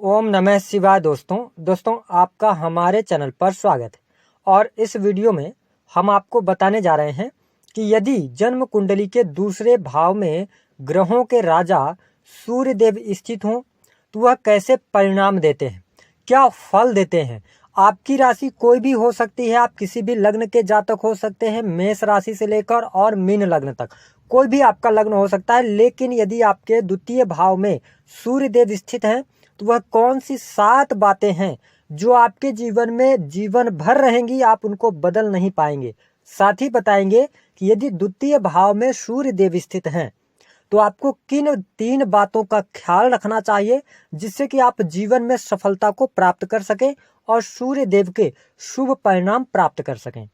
ओम नमः शिवाय। दोस्तों आपका हमारे चैनल पर स्वागत है। और इस वीडियो में हम आपको बताने जा रहे हैं कि यदि जन्म कुंडली के दूसरे भाव में ग्रहों के राजा सूर्य देव स्थित हों तो वह कैसे परिणाम देते हैं, क्या फल देते हैं। आपकी राशि कोई भी हो सकती है, आप किसी भी लग्न के जातक हो सकते हैं, मेष राशि से लेकर और मीन लग्न तक कोई भी आपका लग्न हो सकता है। लेकिन यदि आपके द्वितीय भाव में सूर्य देव स्थित हैं तो वह कौन सी 7 बातें हैं जो आपके जीवन में जीवन भर रहेंगी, आप उनको बदल नहीं पाएंगे। साथ ही बताएंगे कि यदि द्वितीय भाव में सूर्य देव स्थित हैं तो आपको किन 3 बातों का ख्याल रखना चाहिए जिससे कि आप जीवन में सफलता को प्राप्त कर सकें और सूर्य देव के शुभ परिणाम प्राप्त कर सकें।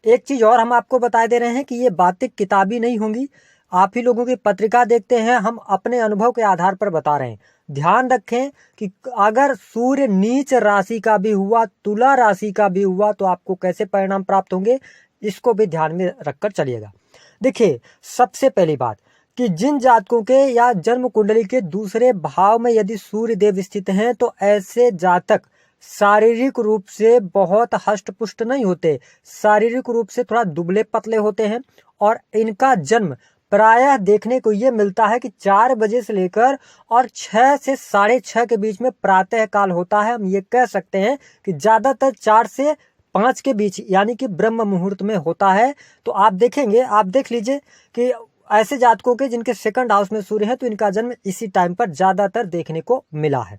एक चीज और हम आपको बता दे रहे हैं कि ये बातें किताबी नहीं होंगी, आप ही लोगों की पत्रिका देखते हैं, हम अपने अनुभव के आधार पर बता रहे हैं। ध्यान रखें कि अगर सूर्य नीच राशि का भी हुआ, तुला राशि का भी हुआ तो आपको कैसे परिणाम प्राप्त होंगे, इसको भी ध्यान में रखकर चलिएगा। देखिए, सबसे पहली बात कि जिन जातकों के या जन्म कुंडली के दूसरे भाव में यदि सूर्य देव स्थित हैं तो ऐसे जातक शारीरिक रूप से बहुत हष्ट-पुष्ट नहीं होते, शारीरिक रूप से थोड़ा दुबले पतले होते हैं। और इनका जन्म प्रायः देखने को ये मिलता है कि 4 बजे से लेकर और 6 से 6:30 के बीच में प्रातः काल होता है। हम ये कह सकते हैं कि ज्यादातर 4 से 5 के बीच यानी कि ब्रह्म मुहूर्त में होता है। तो आप देखेंगे, आप देख लीजिए कि ऐसे जातकों के जिनके सेकंड हाउस में सूर्य है तो इनका जन्म इसी टाइम पर ज्यादातर देखने को मिला है।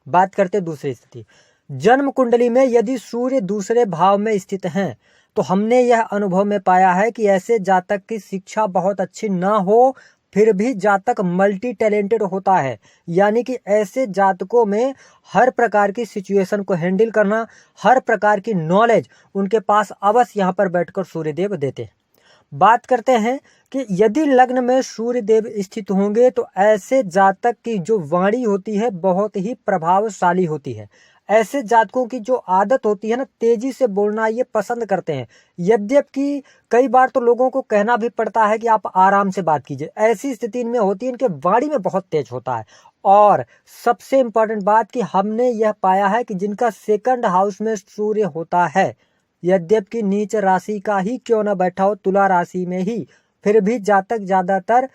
बात करते दूसरी स्थिति, जन्म कुंडली में यदि सूर्य दूसरे भाव में स्थित हैं तो हमने यह अनुभव में पाया है कि ऐसे जातक की शिक्षा बहुत अच्छी ना हो फिर भी जातक मल्टी टैलेंटेड होता है। यानी कि ऐसे जातकों में हर प्रकार की सिचुएशन को हैंडल करना, हर प्रकार की नॉलेज उनके पास अवश्य यहाँ पर बैठकर सूर्यदेव देते हैं। बात करते हैं कि यदि लग्न में सूर्य देव स्थित होंगे तो ऐसे जातक की जो वाणी होती है बहुत ही प्रभावशाली होती है। ऐसे जातकों की जो आदत होती है ना, तेजी से बोलना ये पसंद करते हैं। यद्यपि कई बार तो लोगों को कहना भी पड़ता है कि आप आराम से बात कीजिए, ऐसी स्थिति इनमें होती है, इनके वाणी में बहुत तेज होता है। और सबसे इंपॉर्टेंट बात कि हमने यह पाया है कि जिनका सेकंड हाउस में सूर्य होता है, यद्यपि नीच राशि का ही क्यों ना बैठा हो, तुला राशि में ही, फिर भी जातक ज्यादातर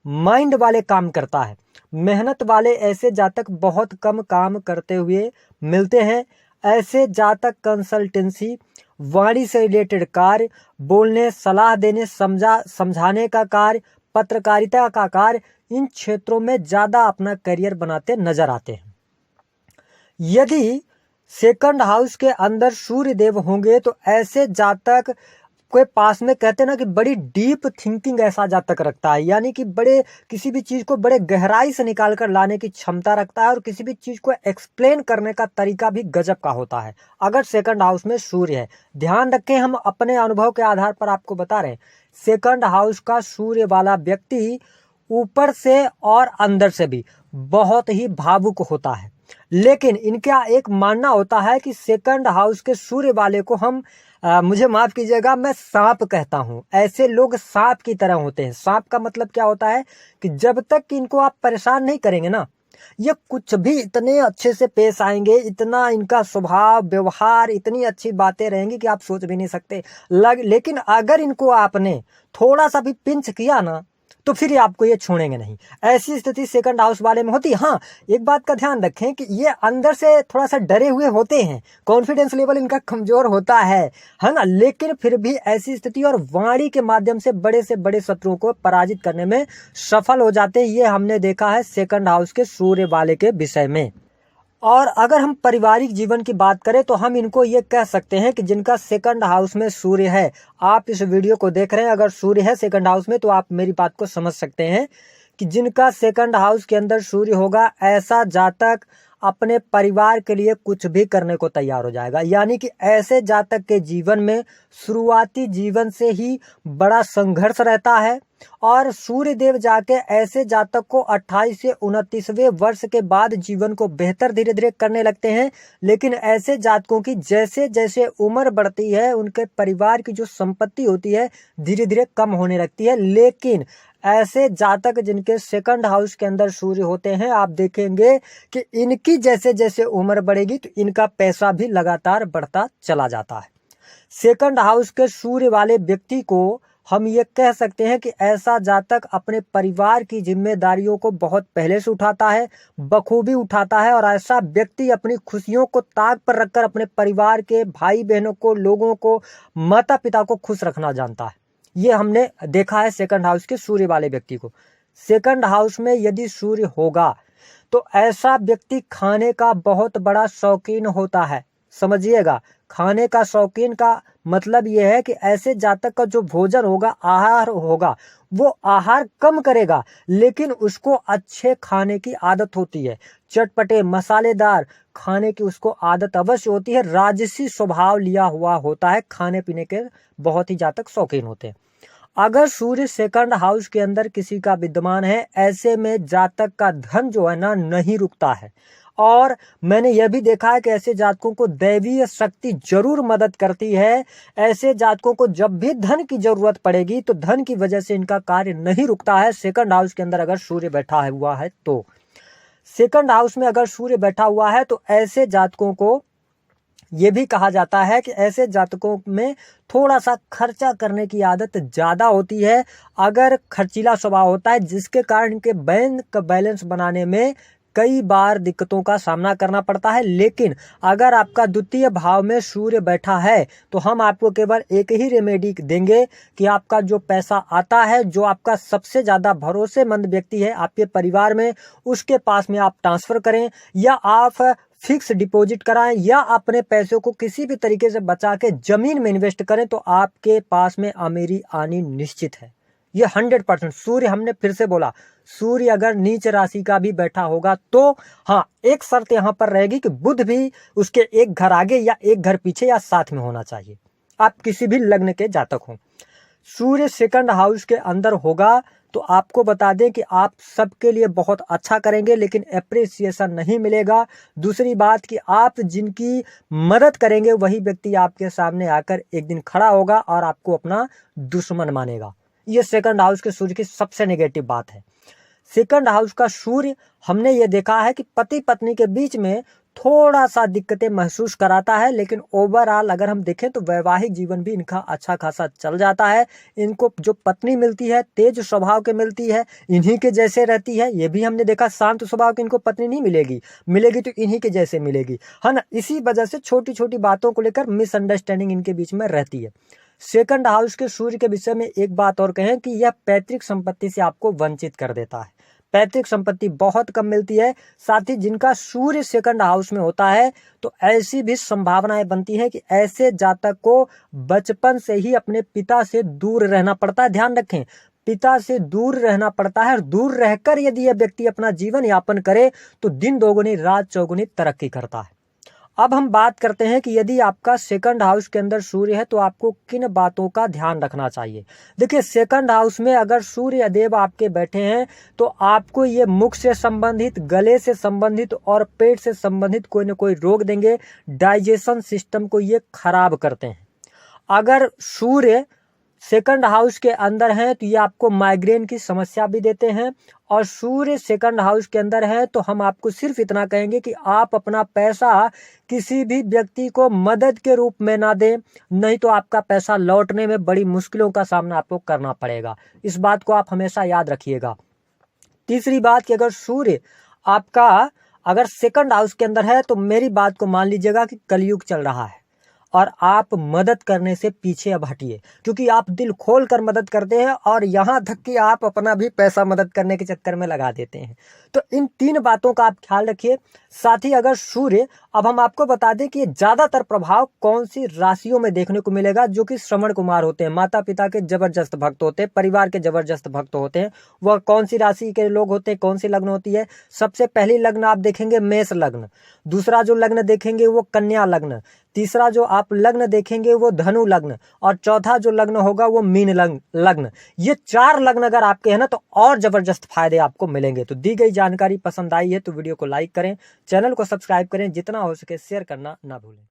माइंड वाले काम करता है। मेहनत वाले ऐसे जातक बहुत कम काम करते हुए मिलते हैं। ऐसे जातक कंसल्टेंसी, वाणी से रिलेटेड कार्य, बोलने, सलाह देने, समझाने का कार्य, पत्रकारिता का कार्य, इन क्षेत्रों में ज्यादा अपना करियर बनाते नजर आते हैं। यदि सेकंड हाउस के अंदर सूर्य देव होंगे तो ऐसे जातक के पास में कहते हैं ना कि बड़ी डीप थिंकिंग ऐसा जातक रखता है। यानी कि बड़े किसी भी चीज को बड़े गहराई से निकाल कर लाने की क्षमता रखता है और किसी भी चीज को एक्सप्लेन करने का तरीका भी गजब का होता है अगर सेकंड हाउस में सूर्य है। ध्यान रखें, हम अपने अनुभव के आधार पर आपको बता रहे हैं, सेकंड हाउस का सूर्य वाला व्यक्ति ऊपर से और अंदर से भी बहुत ही भावुक होता है। लेकिन इनका एक मानना होता है कि सेकंड हाउस के सूर्य वाले को हम मुझे माफ कीजिएगा, मैं सांप कहता हूं। ऐसे लोग सांप की तरह होते हैं। सांप का मतलब क्या होता है कि जब तक कि इनको आप परेशान नहीं करेंगे ना, ये कुछ भी इतने अच्छे से पेश आएंगे, इतना इनका स्वभाव व्यवहार, इतनी अच्छी बातें रहेंगी कि आप सोच भी नहीं सकते। लेकिन अगर इनको आपने थोड़ा सा भी पिंच किया ना तो फिर आपको ये छोड़ेंगे नहीं। ऐसी स्थिति सेकंड हाउस वाले में होती है। हाँ, एक बात का ध्यान रखें कि ये अंदर से थोड़ा सा डरे हुए होते हैं, कॉन्फिडेंस लेवल इनका कमजोर होता है ना। लेकिन फिर भी ऐसी स्थिति और वाणी के माध्यम से बड़े शत्रुओं को पराजित करने में सफल हो जाते हैं। ये हमने देखा है सेकंड हाउस के सूर्य वाले के विषय में। और अगर हम पारिवारिक जीवन की बात करें तो हम इनको ये कह सकते हैं कि जिनका सेकंड हाउस में सूर्य है, आप इस वीडियो को देख रहे हैं, अगर सूर्य है सेकंड हाउस में तो आप मेरी बात को समझ सकते हैं कि जिनका सेकंड हाउस के अंदर सूर्य होगा, ऐसा जातक अपने परिवार के लिए कुछ भी करने को तैयार हो जाएगा। यानी कि ऐसे जातक के जीवन में शुरुआती जीवन से ही बड़ा संघर्ष रहता है और सूर्य देव जाके ऐसे जातक को 28 से 29वें वर्ष के बाद जीवन को बेहतर धीरे धीरे करने लगते हैं। लेकिन ऐसे जातकों की जैसे जैसे उम्र बढ़ती है उनके परिवार की जो संपत्ति होती है धीरे धीरे कम होने लगती है। लेकिन ऐसे जातक जिनके सेकंड हाउस के अंदर सूर्य होते हैं, आप देखेंगे कि इनकी जैसे जैसे उम्र बढ़ेगी तो इनका पैसा भी लगातार बढ़ता चला जाता है। सेकंड हाउस के सूर्य वाले व्यक्ति को हम ये कह सकते हैं कि ऐसा जातक अपने परिवार की जिम्मेदारियों को बहुत पहले से उठाता है, बखूबी उठाता है, और ऐसा व्यक्ति अपनी खुशियों को ताक पर रखकर अपने परिवार के भाई बहनों को, लोगों को, माता पिता को खुश रखना जानता है। ये हमने देखा है सेकंड हाउस के सूर्य वाले व्यक्ति को। सेकंड हाउस में यदि सूर्य होगा तो ऐसा व्यक्ति खाने का बहुत बड़ा शौकीन होता है। समझिएगा, खाने का शौकीन का मतलब यह है कि ऐसे जातक का जो भोजन होगा, आहार होगा, वो आहार कम करेगा लेकिन उसको अच्छे खाने की आदत होती है। चटपटे मसालेदार खाने की उसको आदत अवश्य होती है। राजसी स्वभाव लिया हुआ होता है, खाने पीने के बहुत ही जातक शौकीन होते हैं। अगर सूर्य सेकंड हाउस के अंदर किसी का विद्यमान है, ऐसे में जातक का धन जो है ना नहीं रुकता है। और मैंने यह भी देखा है कि ऐसे जातकों को दैवीय शक्ति जरूर मदद करती है। ऐसे जातकों को जब भी धन की जरूरत पड़ेगी तो धन की वजह से इनका कार्य नहीं रुकता है। सेकंड हाउस के अंदर अगर सूर्य बैठा हुआ है तो सेकंड हाउस में अगर सूर्य बैठा हुआ है तो ऐसे जातकों को ये भी कहा जाता है कि ऐसे जातकों में थोड़ा सा खर्चा करने की आदत ज्यादा होती है। अगर खर्चीला स्वभाव होता है जिसके कारण इनके बैंक बैलेंस बनाने में कई बार दिक्कतों का सामना करना पड़ता है। लेकिन अगर आपका द्वितीय भाव में सूर्य बैठा है तो हम आपको केवल एक ही रेमेडी देंगे कि आपका जो पैसा आता है, जो आपका सबसे ज्यादा भरोसेमंद व्यक्ति है आपके परिवार में, उसके पास में आप ट्रांसफर करें या आप फिक्स डिपॉजिट कराएं या अपने पैसों को किसी भी तरीके से बचा के जमीन में इन्वेस्ट करें तो आपके पास में अमीरी आनी निश्चित है। ये 100%। सूर्य, हमने फिर से बोला, सूर्य अगर नीच राशि का भी बैठा होगा तो हाँ, एक शर्त यहां पर रहेगी कि बुध भी उसके एक घर आगे या एक घर पीछे या साथ में होना चाहिए। आप किसी भी लग्न के जातक हो, सूर्य सेकंड हाउस के अंदर होगा तो आपको बता दें कि आप सबके लिए बहुत अच्छा करेंगे लेकिन एप्रिसिएशन नहीं मिलेगा। दूसरी बात कि आप जिनकी मदद करेंगे वही व्यक्ति आपके सामने आकर एक दिन खड़ा होगा और आपको अपना दुश्मन मानेगा। ये सेकंड हाउस के सूर्य की सबसे नेगेटिव बात है। सेकंड हाउस का सूर्य हमने ये देखा है कि पति पत्नी के बीच में थोड़ा सा दिक्कतें महसूस कराता है, लेकिन ओवरऑल अगर हम देखें तो वैवाहिक जीवन भी इनका अच्छा खासा चल जाता है। इनको जो पत्नी मिलती है तेज स्वभाव के मिलती है, इन्हीं के जैसे रहती है। ये भी हमने देखा, शांत स्वभाव की इनको पत्नी नहीं मिलेगी, मिलेगी तो इन्हीं के जैसे मिलेगी, है ना। इसी वजह से छोटी छोटी बातों को लेकर मिसअंडरस्टैंडिंग इनके बीच में रहती है। सेकंड हाउस के सूर्य के विषय में एक बात और कहें कि यह पैतृक संपत्ति से आपको वंचित कर देता है। पैतृक संपत्ति बहुत कम मिलती है। साथ ही जिनका सूर्य सेकंड हाउस में होता है तो ऐसी भी संभावनाएं बनती है कि ऐसे जातक को बचपन से ही अपने पिता से दूर रहना पड़ता है। ध्यान रखें, पिता से दूर रहना पड़ता है और दूर रहकर यदि यह व्यक्ति अपना जीवन यापन करे तो दिन दोगुनी रात चौगुनी तरक्की करता है। अब हम बात करते हैं कि यदि आपका सेकंड हाउस के अंदर सूर्य है तो आपको किन बातों का ध्यान रखना चाहिए। देखिए, सेकंड हाउस में अगर सूर्य देव आपके बैठे हैं तो आपको ये मुख से संबंधित, गले से संबंधित और पेट से संबंधित कोई ना कोई रोग देंगे। डाइजेशन सिस्टम को ये खराब करते हैं। अगर सूर्य सेकंड हाउस के अंदर है तो ये आपको माइग्रेन की समस्या भी देते हैं। और सूर्य सेकंड हाउस के अंदर है तो हम आपको सिर्फ इतना कहेंगे कि आप अपना पैसा किसी भी व्यक्ति को मदद के रूप में ना दें, नहीं तो आपका पैसा लौटने में बड़ी मुश्किलों का सामना आपको करना पड़ेगा। इस बात को आप हमेशा याद रखिएगा। तीसरी बात कि अगर सूर्य आपका अगर सेकंड हाउस के अंदर है तो मेरी बात को मान लीजिएगा कि कलयुग चल रहा है और आप मदद करने से पीछे अब हटिए, क्योंकि आप दिल खोल कर मदद करते हैं और यहाँ तक कि आप अपना भी पैसा मदद करने के चक्कर में लगा देते हैं। तो इन 3 बातों का आप ख्याल रखिए। साथ ही अगर सूर्य, अब हम आपको बता दें कि ज्यादातर प्रभाव कौन सी राशियों में देखने को मिलेगा, जो कि श्रवण कुमार होते हैं, माता पिता के जबरदस्त भक्त होते हैं, परिवार के जबरदस्त भक्त होते हैं। वह कौन सी राशि के लोग होते हैं, कौन सी लग्न होती है? सबसे पहली लग्न आप देखेंगे मेष लग्न, दूसरा जो लग्न देखेंगे वो कन्या लग्न, तीसरा जो आप लग्न देखेंगे वो धनु लग्न और चौथा जो लग्न होगा वो मीन लग्न। ये 4 लग्न अगर आपके हैं ना तो और जबरदस्त फायदे आपको मिलेंगे। तो दी गई जानकारी पसंद आई है तो वीडियो को लाइक करें, चैनल को सब्सक्राइब करें, जितना हो सके शेयर करना ना भूलें।